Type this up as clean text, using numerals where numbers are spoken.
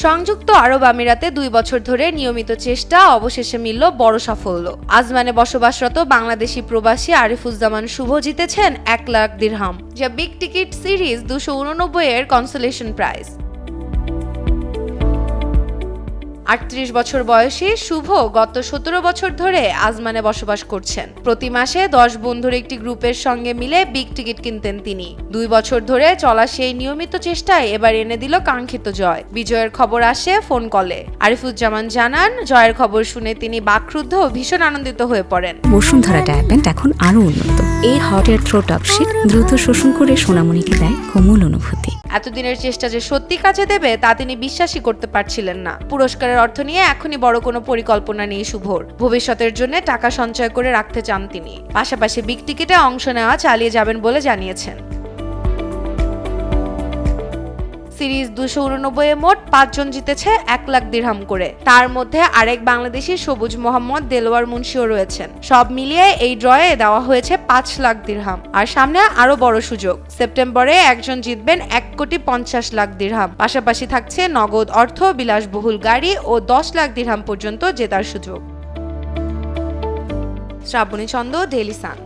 সংযুক্ত আরব আমিরাতে 2 বছর ধরে নিয়মিত চেষ্টা অবশেষে মিলল বড় সাফল্য। আজমানে বসবাসরত বাংলাদেশি প্রবাসী আরিফুজ্জামান শুভ জিতেছেন 1 লাখ দিরহাম, যা বিগ টিকিট সিরিজ 289 এর কনসোলেশন প্রাইজ। 38 বছর বয়সী শুভ গত 17 বছর ধরে আজমানে বসবাস করছেন। প্রতি মাসে 10 বন্ধুর একটি গ্রুপের সঙ্গে মিলে বিগ টিকিট কিনতেন তিনি। 2 বছর ধরে চলা সেই নিয়মিত চেষ্টায় এবার এনে দিল কাঙ্ক্ষিত জয়। বিজয়ের খবর আসে ফোন কলে। আরিফুজ্জামান জানান, জয়ের খবর শুনে তিনি বাকরুদ্ধ ও ভীষণ আনন্দিত হয়ে পড়েন। বসুন্ধরা ডায়াপেন্ট এখন আরো উন্নত। এই hot air through top sheet দ্রুত শোষণ করে সোনামণিকে দেয় কোমল অনুভূতি। এতদিনের চেষ্টা যে সত্যি কাজে দেবে তা তিনি বিশ্বাসই করতে পারছিলেন না। পুরস্কারের অর্থ নিয়ে এখনই বড় কোনো পরিকল্পনা নেই শুভর। ভবিষ্যতের জন্য টাকা সঞ্চয় করে রাখতে চান তিনি। পাশাপাশি বিগ টিকিটে অংশ নেওয়া চালিয়ে যাবেন বলে জানিয়েছেন। সিরিজ 289 এ মোট 5 জন জিতেছে 1 লাখ দিরহাম করে। তার মধ্যে আরেক বাংলাদেশি সবুজ মোহাম্মদ দেলোয়ার মুন্সিও রয়েছেন। সব মিলিয়ে এই ড্রয়ে দেওয়া হয়েছে 5 লাখ দিরহাম। আর সামনে আরো বড় সুযোগ, সেপ্টেম্বরে একজন জিতবেন 1,50,00,000 দিরহাম। পাশাপাশি থাকছে নগদ অর্থ, বিলাসবহুল গাড়ি ও 10 লাখ দিরহাম পর্যন্ত জেতার সুযোগ। Shrabani Chanda, Daily Sun.